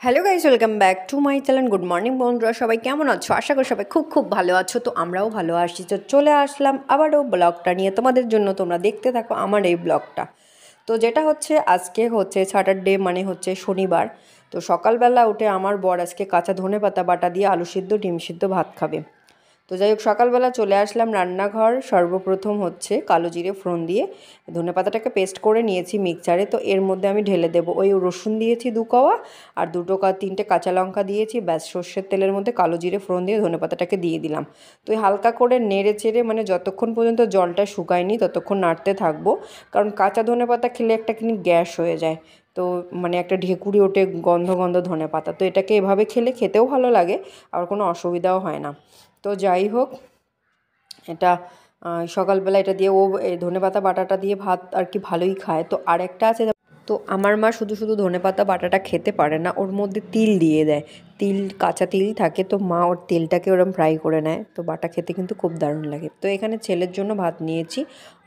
Hello guys, welcome back to my channel. Good morning বন্ধুরা, সবাই কেমন আছো? আশা করি সবাই খুব খুব ভালো আছো। তো আমরাও ভালো আছি। তো চলে আসলাম আবারও ব্লগটা নিয়ে তোমাদের জন্য। তোমরা দেখতে থাকো আমার এই ব্লগটা। তো যেটা হচ্ছে, আজকে হচ্ছে স্যাটারডে, মানে হচ্ছে শনিবার। তো সকালবেলা উঠে আমার বর আজকে কাঁচা ধনেপাতা বাটা দিয়ে আলু সিদ্ধ ডিম সিদ্ধ ভাত খাবে। তো যাই হোক, সকালবেলা চলে আসলাম রান্নাঘর। সর্বপ্রথম হচ্ছে কালো জিরে ফোড়ন দিয়ে ধনেপাতাটাকে পেস্ট করে নিয়েছি মিক্সচারে। তো এর মধ্যে আমি ঢেলে দেবো ওই রসুন দিয়েছি 2 কোয়া, আর 3টে কাঁচা লঙ্কা দিয়েছি। ব্যাস, সর্ষের তেলের মধ্যে কালো জিরে ফোড়ন দিয়ে ধনেপাতাটাকে দিয়ে দিলাম। তো এই হালকা করে নেড়ে চেড়ে, মানে যতক্ষণ পর্যন্ত জলটা শুকায়নি ততক্ষণ নাড়তে থাকবো। কারণ কাঁচা ধনেপাতা খেলে একটা কিন্তু গ্যাস হয়ে যায়। তো মানে একটা ঢেকুরি ওঠে, গন্ধ গন্ধ ধনেপাতা। তো এটাকে এভাবে খেলে খেতেও ভালো লাগে, আর কোনো অসুবিধাও হয় না। তো যাই হোক, এটা সকালবেলা এটা দিয়ে ও এই ধনেপাতা বাটাটা দিয়ে ভাত আর কি ভালোই খায়। তো আরেকটা আছে, তো আমার মা শুধু শুধু ধনেপাতা বাটাটা খেতে পারে না, ওর মধ্যে তিল দিয়ে দেয়। তিল, কাঁচা তিল থাকে, তো মা ওর তেলটাকে ওরম ফ্রাই করে নেয়। তো বাটা খেতে কিন্তু খুব দারুণ লাগে। তো এখানে ছেলের জন্য ভাত নিয়েছি,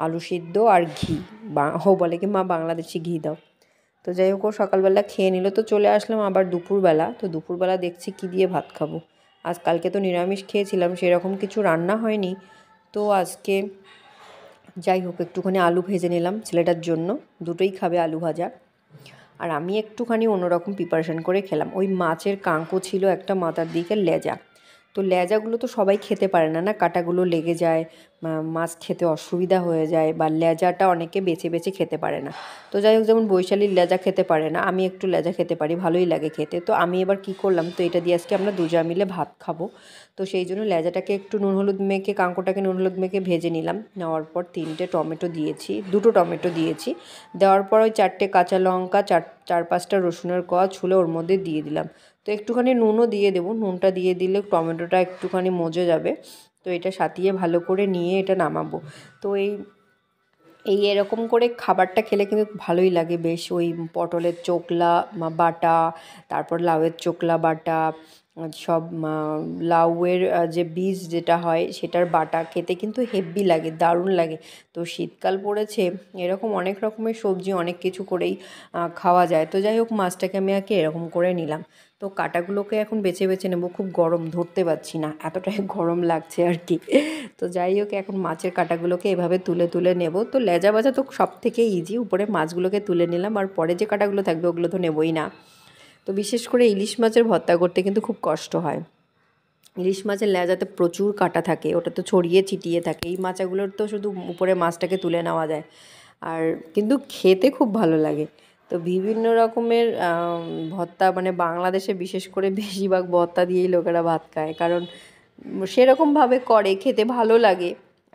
আলু সিদ্ধ আর ঘি। বলে কি, মা বাংলাদেশি ঘি দাও। তো যাই হোক, ও সকালবেলা খেয়ে নিল। তো চলে আসলাম আবার দুপুরবেলা। তো দুপুরবেলা দেখছি কী দিয়ে ভাত খাবো। কালকে তো নিরামিষ খেয়েছিলাম, সেরকম কিছু রান্না হয়নি। তো আজকে যাই হোক, একটুখানি আলু ভেজে নিলাম ছেলেটার জন্য। দুটোই খাবে আলু ভাজা। আর আমি একটুখানি অন্যরকম প্রিপারেশান করে খেলাম। ওই মাছের কাঁকো ছিল একটা, মাথার দিকে লেজা। তো লেজাগুলো তো সবাই খেতে পারে না, না কাঁটাগুলো লেগে যায়, মাছ খেতে অসুবিধা হয়ে যায়, বা লেজাটা অনেকে বেছে বেছে খেতে পারে না। তো যাই হোক, যেমন বৈশালীর লেজা খেতে পারে না, আমি একটু লেজা খেতে পারি, ভালোই লাগে খেতে। তো আমি এবার কি করলাম, তো এটা দিয়ে আজকে আমরা দুজনে মিলে ভাত খাবো। তো সেই জন্য লেজাটাকে একটু নুন হলুদ মেখে, কাঁকোটাকে নুন হলুদ মেখে ভেজে নিলাম। নেওয়ার পর 3টে টমেটো দিয়েছি, 2টো টমেটো দিয়েছি। দেওয়ার পর ওই 4টে কাঁচা লঙ্কা, 4-5টা রসুনের কোয়া ছুলে ওর মধ্যে দিয়ে দিলাম। তো একটুখানি নুনও দিয়ে দেবো, নুনটা দিয়ে দিলে টমেটোটা একটুখানি মজে যাবে। তো এটা সাতিয়ে ভালো করে নিয়ে এটা নামাবো। তো এরকম করে খাবারটা খেলে কিন্তু ভালোই লাগে বেশ। ওই পটলের চোকলা বাটা, তারপর লাউয়ের চোকলা বাটা, সব লাউয়ের যে বীজ যেটা হয় সেটার বাটা খেতে কিন্তু হেভি লাগে, দারুণ লাগে। তো শীতকাল পড়েছে, এরকম অনেক রকমের সবজি অনেক কিছু করেই খাওয়া যায়। তো যাই হোক, মাছটাকে আমি এরকম করে নিলাম। তো কাঁটাগুলোকে এখন বেছে বেছে নেবো। খুব গরম, ধরতে পারছি না, এতটাই গরম লাগছে আর কি। তো যাই হোক, এখন মাছের কাঁটাগুলোকে এভাবে তুলে তুলে নেব। তো লেজা ভাজা তো সব থেকে ইজি, উপরে মাছগুলোকে তুলে নিলাম, আর পরে যে কাঁটাগুলো থাকবে ওগুলো তো নেবই না। তো বিশেষ করে ইলিশ মাছের ভর্তা করতে কিন্তু খুব কষ্ট হয়। ইলিশ মাছের লেজাতে প্রচুর কাঁটা থাকে, ওটা তো ছড়িয়ে ছিটিয়ে থাকে। এই মাছগুলোর তো শুধু উপরে মাছটাকে তুলে নেওয়া যায়, আর কিন্তু খেতে খুব ভালো লাগে। তো বিভিন্ন রকমের ভর্তা, মানে বাংলাদেশে বিশেষ করে বেশিরভাগ ভর্তা দিয়েই লোকেরা ভাত খায়, কারণ সেরকমভাবে করে, খেতে ভালো লাগে।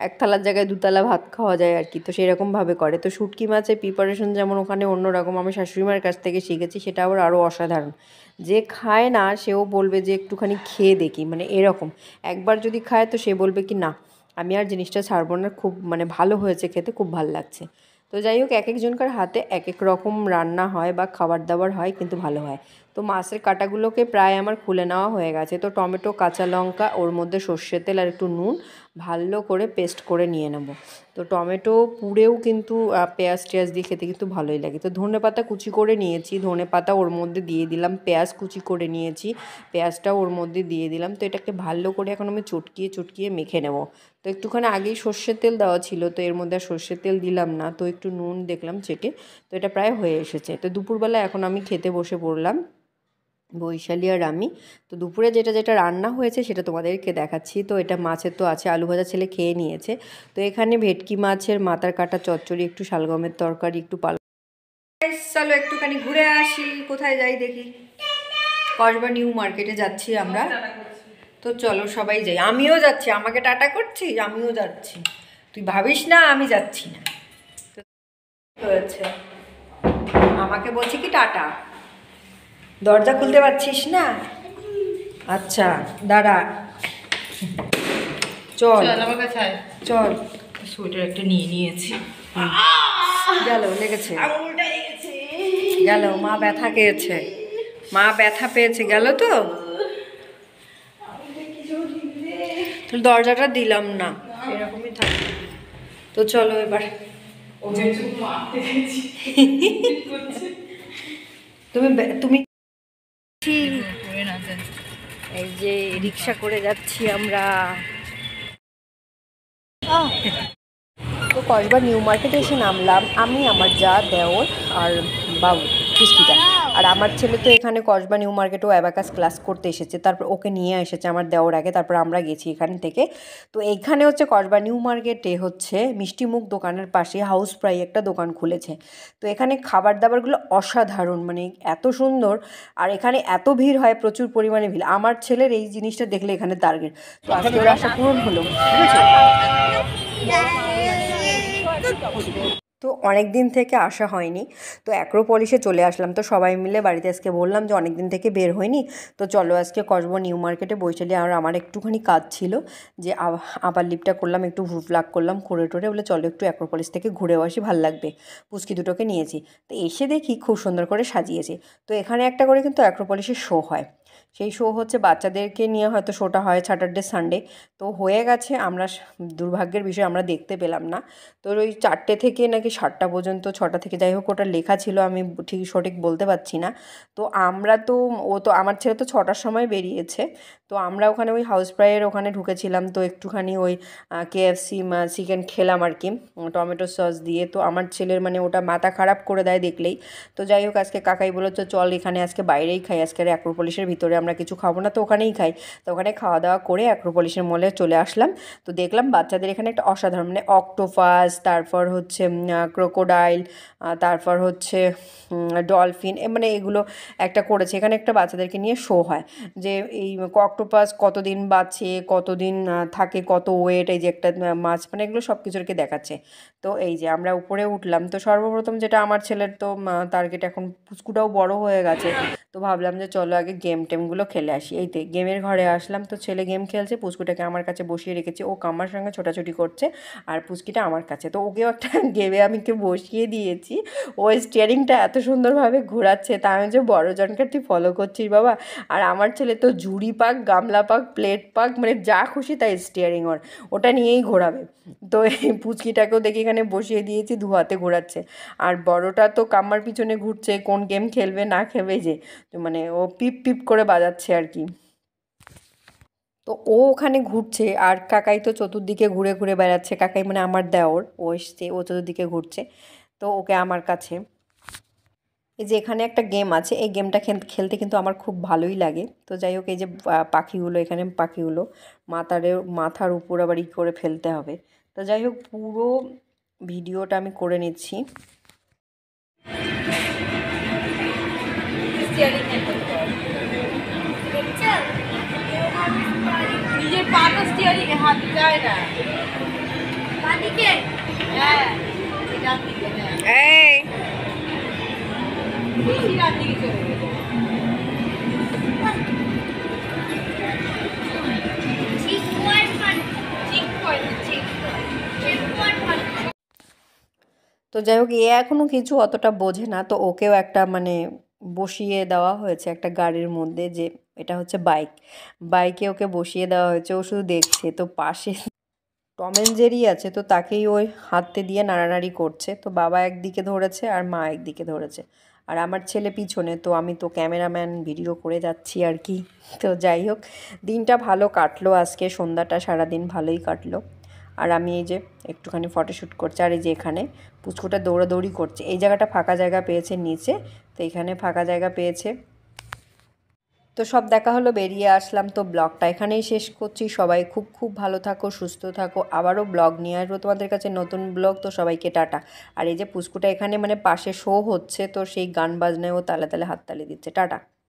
এক থালার জায়গায় 2 থালা ভাত খাওয়া যায় আর কি। তো সেরকমভাবে করে। তো শুটকি মাছের প্রিপারেশন যেমন ওখানে অন্যরকম, আমি শাশুড়িমার কাছ থেকে শিখেছি, সেটা আবার আরও অসাধারণ। যে খায় না সেও বলবে যে একটুখানি খেয়ে দেখি, মানে এরকম। একবার যদি খায় তো সে বলবে কি, না আমি আর জিনিসটা ছাড়বো না, খুব মানে ভালো হয়েছে খেতে, খুব ভালো লাগছে। তো যাই হোক, এক একজনকার হাতে এক এক রকম রান্না হয় বা খাবার দাবার হয়, কিন্তু ভালো হয়। তো মাছের কাঁটাগুলোকে প্রায় আমার খুলে নেওয়া হয়ে গেছে। তো টমেটো, কাঁচা লঙ্কা, ওর মধ্যে সর্ষের তেল আর একটু নুন ভালো করে পেস্ট করে নিয়ে নেব। তো টমেটো পুড়েও কিন্তু পেঁয়াজ টেয়াজ দিয়ে খেতে কিন্তু ভালোই লাগে। তো ধনেপাতা কুচি করে নিয়েছি, ধনেপাতা ওর মধ্যে দিয়ে দিলাম। পেঁয়াজ কুচি করে নিয়েছি, পেঁয়াজটাও ওর মধ্যে দিয়ে দিলাম। তো এটাকে ভালো করে এখন আমি চটকিয়ে চটকিয়ে মেখে নেব। তো একটুখানি আগেই সর্ষের তেল দেওয়া ছিল, তো এর মধ্যে আর সর্ষের তেল দিলাম না। তো একটু নুন দেখলাম চেটে। তো এটা প্রায় হয়ে এসেছে। তো দুপুরবেলা এখন আমি খেতে বসে পড়লাম, বৈশালী আর আমি। তো দুপুরে যেটা যেটা রান্না হয়েছে সেটা তোমাদেরকে দেখাচ্ছি। তো এটা মাছের তো আছে, আলু ভাজা ছেলে খেয়ে নিয়েছে। তো এখানে ভেটকি মাছের মাথার কাটা চচ্চড়ি, একটু শালগমের তরকারি, একটু চলো একটুখানি ঘুরে আসি। কোথায় যাই দেখি, কসবা নিউ মার্কেটে যাচ্ছি আমরা। তো চলো সবাই যাই, আমিও যাচ্ছি। আমাকে টাটা করছিস, আমিও যাচ্ছি, তুই ভাবিস না আমি যাচ্ছি না। হয়েছে, আমাকে বলছি কি টাটা, দরজা খুলতে পারছিস না? আচ্ছা দাঁড়া, চল চল। সোয়েটার একটা নিয়ে নিয়েছি, গেল, লেগেছে, গেল। মা ব্যথা পেয়েছে, মা ব্যথা পেয়েছে, গেল। তো দরজাটা দিলাম না, এরকমই থাকে। তো চলো এবার, তুমি তুমি এই যে রিক্সা করে যাচ্ছি আমরা। তো কসবা নিউ মার্কেটে এসে নামলাম আমি, আমার যা, দেওর আর বাবু পুষ্টিটা। আর আমার ছেলে তো এখানে কসবা নিউ মার্কেটেও অ্যাবাকাস ক্লাস করতে এসেছে, তারপর ওকে নিয়ে এসেছে আমার দেওর আগে, তারপর আমরা গেছি এখান থেকে। তো এইখানে হচ্ছে কসবা নিউ মার্কেটে হচ্ছে মিষ্টিমুখ দোকানের পাশে হাউস ফ্রাই একটা দোকান খুলেছে। তো এখানে খাবার দাবারগুলো অসাধারণ, মানে এত সুন্দর। আর এখানে এত ভিড় হয়, প্রচুর পরিমাণে ভিড়। আমার ছেলের এই জিনিসটা দেখলে এখানে টার্গেট। তো আজকে ওর আশা পূরণ হলো, ঠিক আছে। তো অনেক দিন থেকে আসা হয়নি, তো অ্যাক্রোপলিসে চলে আসলাম। তো সবাই মিলে বাড়িতে আজকে বললাম যে অনেক দিন থেকে বের হয়নি, তো চলো আজকে কসবা নিউ মার্কেটে বৈশালী। আর আমার একটুখানি কাজ ছিল, যে আবার লিপটা করলাম, একটু ভ্লগ করলাম করে টোরে, বলে চলো একটু অ্যাক্রোপলিস থেকে ঘুরেও আসি, ভাল লাগবে। পুচকি দুটোকে নিয়েছি, তো এসে দেখি খুব সুন্দর করে সাজিয়েছে। তো এখানে একটা করে কিন্তু অ্যাক্রোপলিসের শো হয়, সেই শো হচ্ছে বাচ্চাদেরকে নিয়ে, হয়তো শোটা হয় স্যাটারডে সানডে। তো হয়ে গেছে, আমরা দুর্ভাগ্যের বিষয় আমরা দেখতে পেলাম না। তো ওই 4টে থেকে নাকি 7টা পর্যন্ত, 6টা থেকে, যাই হোক ওটা লেখা ছিল, আমি ঠিক সঠিক বলতে পারছি না। তো আমরা তো, আমার ছেলে তো 6টার সময় বেরিয়েছে। তো আমরা ওখানে ওই হাউস ফ্রাইয়ের ওখানে ঢুকেছিলাম, তো একটুখানি ওই কেএফসি চিকেন খেলাম আর কি, টমেটো সস দিয়ে। তো আমার ছেলের মানে ওটা মাথা খারাপ করে দেয় দেখলেই। তো যাই হোক আজকে কাকাই বলো তো চল এখানে আজকে বাইরেই খাই, আজকে আর অ্যাক্রোপলিসের ভিতরে আমরা কিছু খাবো না, তো ওখানেই খাই। তো ওখানে খাওয়া দাওয়া করে অ্যাক্রোপলিসের মলে চলে আসলাম। তো দেখলাম বাচ্চাদের এখানে একটা অসাধারণ, মানে অক্টোপাস, তারপর হচ্ছে ক্রোকোডাইল, তারপর হচ্ছে ডলফিন, মানে এগুলো একটা করেছে এখানে, একটা বাচ্চাদেরকে নিয়ে শো হয়, যে এই অক্টোপাস কতদিন বাঁচে, কতদিন থাকে, কত ওয়েট, এই যে একটা মাছ, মানে এগুলো সব কিছুকে দেখাচ্ছে। তো এই যে আমরা উপরে উঠলাম, তো সর্বপ্রথম যেটা, আমার ছেলের তো টার্গেট, এখন পুচকুটাও বড় হয়ে গেছে, তো ভাবলাম যে চলো আগে গেম টেমগুলো খেলে আসি। এইতে গেমের ঘরে আসলাম, তো ছেলে গেম খেলছে, পুচকুটাকে আমার কাছে বসিয়ে রেখেছি, ও কাম্মার সঙ্গে ছোটাছুটি করছে, আর পুচকিটা আমার কাছে। তো ওকেও একটা গেমে আমি বসিয়ে দিয়েছি, ও স্টিয়ারিংটা এত সুন্দরভাবে ঘোরাচ্ছে, তা আমি যে বড় জনকে তুই ফলো করছিস বাবা। আর আমার ছেলে তো ঝুড়ি পাক, গামলা পাক, প্লেট পাক, মানে যা খুশি তাই স্টিয়ারিং ওটা নিয়েই ঘোরাবে। তো এই পুচকিটাকেও দেখি এখানে বসিয়ে দিয়েছি, দু হাতে ঘোরাচ্ছে। আর বড়টা তো কাম্মার পিছনে ঘুরছে, কোন গেম খেলবে না খেলবে, যে মানে ও পিপ পিপ করে বাজাচ্ছে আর কি। তো ও ওখানে ঘুরছে, আর কাকাই তো চতুর্দিকে ঘুরে ঘুরে বেড়াচ্ছে, কাকাই মানে আমার দেওর, ও এসছে, ও চতুর্দিকে ঘুরছে। তো ওকে আমার কাছে, এই যে এখানে একটা গেম আছে, এই গেমটা খেলতে কিন্তু আমার খুব ভালোই লাগে। তো যাই হোক এই যে পাখিগুলো, এখানে পাখিগুলো মাথার উপর আবার করে ফেলতে হবে। তো যাই হোক পুরো ভিডিওটা আমি করে নিচ্ছি। নিজের পাটা স্টিয়ারিং এ হাত যায় না, বাদিকে হ্যাঁ, ডান দিকে হ্যাঁ, এই বেশি ডান দিকে চলে গেছে। তো যাই হোক এ এখনও কিছু অতটা বোঝে না, তো ওকেও একটা মানে বসিয়ে দেওয়া হয়েছে একটা গাড়ির মধ্যে, যে এটা হচ্ছে বাইকে ওকে বসিয়ে দেওয়া হয়েছে, ও শুধু দেখছে। তো পাশে টম অ্যান্ড জেরি আছে, তো তাকেই ওই হাতে দিয়ে নাড়ানাড়ি করছে। তো বাবা একদিকে ধরেছে আর মা একদিকে ধরেছে, আর আমার ছেলে পিছনে। তো আমি তো ক্যামেরাম্যান, ভিডিও করে যাচ্ছি আর কি। তো যাই হোক দিনটা ভালো কাটলো, আজকে সন্ধ্যাটা সারাদিন ভালোই কাটলো। আর আমি এই যে একটুখানি ফটোশ্যুট করছি, আর এই যে এখানে পুচকুটা দৌড়াদৌড়ি করছে, এই জায়গাটা ফাঁকা জায়গা পেয়েছে নিচে, তো এখানে ফাঁকা জায়গা পেয়েছে। তো সব দেখা হলো, বেরিয়ে আসলাম। তো ব্লগটা এখানেই শেষ করছি। সবাই খুব খুব ভালো থাকো, সুস্থ থাকো, আবারও ব্লগ নিয়ে আসবো তোমাদের কাছে, নতুন ব্লগ। তো সবাইকে টাটা। আর এই যে পুচকুটা এখানে মানে পাশে শো হচ্ছে, তো সেই গান বাজনায় ও তালে তালে হাততালি দিচ্ছে। টাটা।